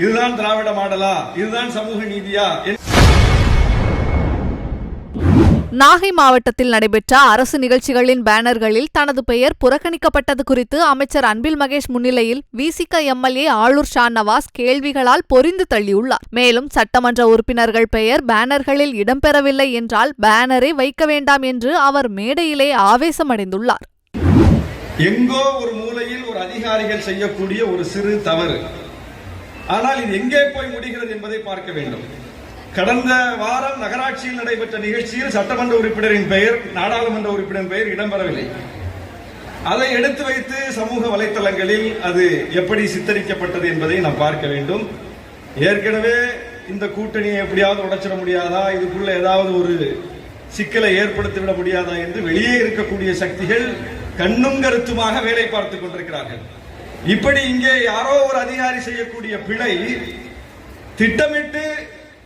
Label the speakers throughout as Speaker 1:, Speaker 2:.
Speaker 1: இதுதான் திராவிட மாடலா? இதுதான் சமூக நீதியா?
Speaker 2: நாகை மாவட்டத்தில் நடைபெற்ற அரசு நிகழ்ச்சிகளின் பேனர்களில் தனது பெயர் புறக்கணிக்கப்பட்டது குறித்து அமைச்சர் அன்பில் மகேஷ் முன்னிலையில் விசிக எம்எல்ஏ ஆளூர் ஷாநவாஸ் கேள்விகளால் பொரிந்து தள்ளியுள்ளார். மேலும் சட்டமன்ற உறுப்பினர்கள் பெயர் பேனர்களில் இடம்பெறவில்லை என்றால் பேனரை வைக்க வேண்டாம் என்று அவர் மேடையிலே ஆவேசமடைந்துள்ளார்.
Speaker 1: எங்கோ ஒரு மூலையில் ஒரு அதிகாரிகள் செய்யக்கூடிய ஒரு சிறு தவறு, ஆனால் இது எங்கே போய் முடிகிறது என்பதை பார்க்க வேண்டும். கடந்த வாரம் நகராட்சியில் நடைபெற்ற நிகழ்ச்சியில் சட்டமன்ற உறுப்பினரின் பெயர், நாடாளுமன்ற உறுப்பினரின் பெயர் இடம்பெறவில்லை. அதை எடுத்து வைத்து சமூக வலைதளங்களில் அது எப்படி சித்தரிக்கப்பட்டது என்பதை நாம் பார்க்க வேண்டும். ஏற்கனவே இந்த கூட்டணியை எப்படியாவது உடைச்சிட முடியாதா, இதுக்குள்ள ஏதாவது ஒரு சிக்கலை ஏற்படுத்திவிட முடியாதா என்று வெளியே இருக்கக்கூடிய சக்திகள் கண்ணும் கருத்துமாக வேலை பார்த்துக் கொண்டிருக்கிறார்கள். இப்படி இங்கே யாரோ ஒரு அதிகாரி செய்யக்கூடிய பிழை திட்டமிட்டு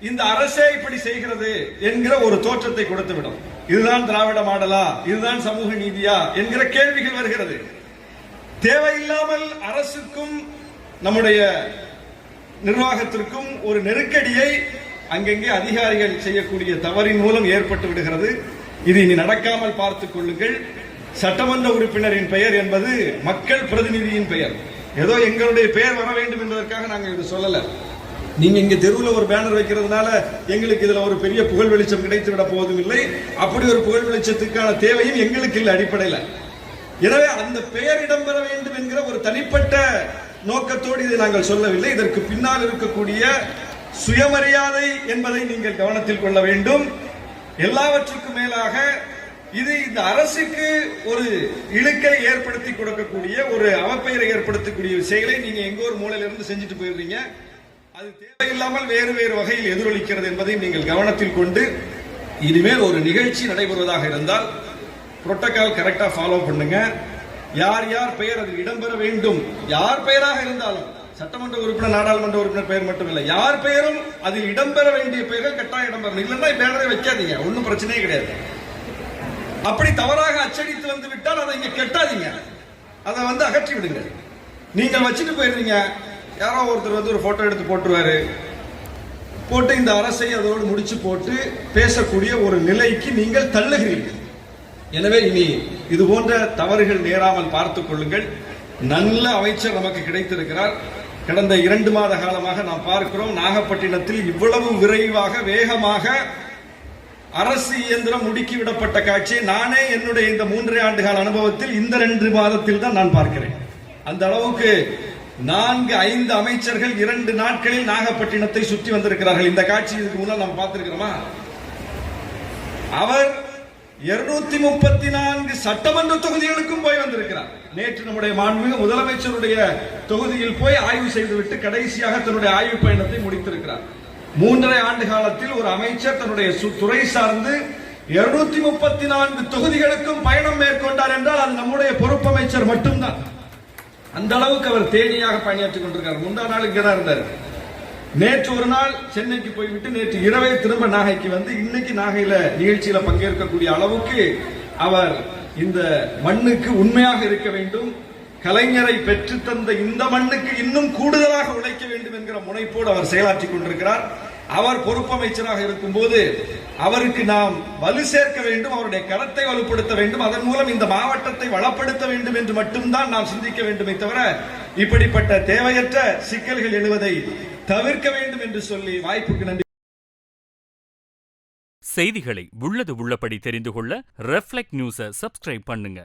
Speaker 1: இந்த அரசே இப்படி செய்கிறது என்கிற ஒரு தோற்றத்தை கொடுத்துவிடும். இதுதான் திராவிட மாடலா? இதுதான் சமூக நீதியா என்கிற கேள்விகள் வருகிறது. தேவையில்லாமல் அரசுக்கும் நம்முடைய நிர்வாகத்திற்கும் ஒரு நெருக்கடியை அங்கங்கே அதிகாரிகள் செய்யக்கூடிய தவறின் மூலம் ஏற்பட்டு விடுகிறது. இது இனி நடக்காமல் பார்த்துக் கொள்ளுங்கள். சட்டமன்ற உறுப்பினரின் பெயர் என்பது மக்கள் பிரதிநிதியின் பெயர். ஏதோ எங்களுடைய பெயர் வர வேண்டும் என்பதற்காக நாங்கள் இது சொல்லல. நீங்க இங்க தெருவில் ஒரு பேனர் வைக்கிறதுனால எங்களுக்கு இதுல ஒரு பெரிய புகழ் வெளிச்சம் கிடைத்து விட போவதும் இல்லை. அப்படி ஒரு புகழ் வெளிச்சத்துக்கான தேவையும் எங்களுக்கு இல்லை அடிப்படையில். எனவே அந்த பெயர் இடம்பெற வேண்டும் என்கிற ஒரு தனிப்பட்ட நோக்கத்தோடு இதை நாங்கள் சொல்லவில்லை. இதற்கு பின்னால் இருக்கக்கூடிய சுயமரியாதை என்பதை நீங்கள் கவனத்தில் கொள்ள வேண்டும். எல்லாவற்றுக்கும் மேலாக இது இந்த அரசுக்கு ஒரு இழுக்கை ஏற்படுத்தி கொடுக்கக்கூடிய, ஒரு அவப்பெயரை ஏற்படுத்தக்கூடிய செயலை நீங்க எங்கோ ஒரு மூலையிலிருந்து செஞ்சுட்டு போயிடுறீங்க. அது தேவையில்லாமல் வேறு வேறு வகையில் எதிரொலிக்கிறது என்பதையும் நீங்கள் கவனத்தில் கொண்டு, இனிமேல் ஒரு நிகழ்ச்சி நடைபெறுவதாக இருந்தால் புரோட்டோகால் கரெக்டா ஃபாலோ பண்ணுங்க. யார் யார் பெயர் அதில் இடம்பெற வேண்டும், யார் பெயராக இருந்தாலும், சட்டமன்ற உறுப்பினர், நாடாளுமன்ற உறுப்பினர் பெயர் மட்டுமில்லை, யார் பெயரும் அதில் இடம்பெற வேண்டிய பெயர்கள் கட்டாயம் இடம்பெறணும். இல்லைன்னா பேனரை வைக்காதீங்க, ஒன்றும் பிரச்சனையே கிடையாது. அப்படி தவறாக அச்சடித்து வந்து விட்டால் அதை இங்க கெட்டாதீங்க, அதை அகற்றி விடுங்க. நீங்கள் வச்சுட்டு போயிருந்தீங்க, யாரோ ஒருத்தர் ஒரு போட்டோ எடுத்து போட்டுருவாரு, போட்டு இந்த அரசை அதோடு முடிச்சு போட்டு பேசக்கூடிய ஒரு நிலைக்கு நீங்கள் தள்ளுகிறீர்கள். எனவே இனி இது போன்ற தவறுகள் நேராமல் பார்த்துக் கொள்ளுங்கள். நல்ல அமைச்சர் நமக்கு கிடைத்திருக்கிறார். கடந்த 2 மாத காலமாக நாம் பார்க்கிறோம், நாகப்பட்டினத்தில் இவ்வளவு விரைவாக வேகமாக அரசு இயந்திரம் முடுக்கிவிடப்பட்ட காட்சியை நானே என்னுடைய இந்த 3 ஆண்டு கால அனுபவத்தில் இந்த 2 மாதத்தில் தான் நான் பார்க்கிறேன். அந்த அளவுக்கு 4-5 அமைச்சர்கள் 2 நாட்களில் நாகப்பட்டினத்தை சுற்றி வந்திருக்கிறார்கள். இந்த காட்சி இதுக்கு முன்னால் நாம் பார்த்திருக்கிறோமா? அவர் 234 சட்டமன்ற தொகுதிகளுக்கும் போய் வந்திருக்கிறார். நேற்று நம்முடைய மாண்புமிகு முதலமைச்சருடைய தொகுதியில் போய் ஆய்வு செய்துவிட்டு கடைசியாக தன்னுடைய ஆய்வு பயணத்தை முடித்திருக்கிறார். 3.5 ஆண்டு காலத்தில் ஒரு அமைச்சர் தன்னுடைய துறை சார்ந்து 234 தொகுதிகளுக்கும் பயணம் மேற்கொண்டார் என்றால் அது நம்முடைய பொறுப்பமைச்சர் மட்டும்தான். அந்த அளவுக்கு அவர் தேனியாக பணியாற்றிக் கொண்டிருக்கிறார். முந்தா நாள் இங்கதான் இருந்தார். நேற்று ஒரு நாள் சென்னைக்கு போய்விட்டு நேற்று இரவே திரும்ப நாகைக்கு வந்து இன்னைக்கு நாகையில நிகழ்ச்சியில பங்கேற்கக்கூடிய அளவுக்கு அவர் இந்த மண்ணுக்கு உண்மையாக இருக்க வேண்டும். கலைஞரை பெற்று தந்த இந்த மண்ணுக்கு இன்னும் கூடுதலாக உழைக்க வேண்டும் என்கிற முனைப்போடு அவர் செயலாற்றிக் கொண்டிருக்கிறார். அவர் பொறுப்பமைச்சராக இருக்கும் போது அவருக்கு நாம் வலு சேர்க்க வேண்டும், அவருடைய கரத்தை வலுப்படுத்த வேண்டும், அதன் மூலம் இந்த மாவட்டத்தை வளப்படுத்த வேண்டும் என்று மட்டும்தான் நாம் சிந்திக்க வேண்டுமே தவிர இப்படிப்பட்ட தேவையற்ற சிக்கல்கள் எழுவதை தவிர்க்க வேண்டும் என்று சொல்லி வாய்ப்புக்கு நன்றி.
Speaker 3: செய்திகளை உள்ளது உள்ளபடி தெரிந்து கொள்ள ரெஃப்ளெக்ட் நியூஸை சப்ஸ்கிரைப் பண்ணுங்க.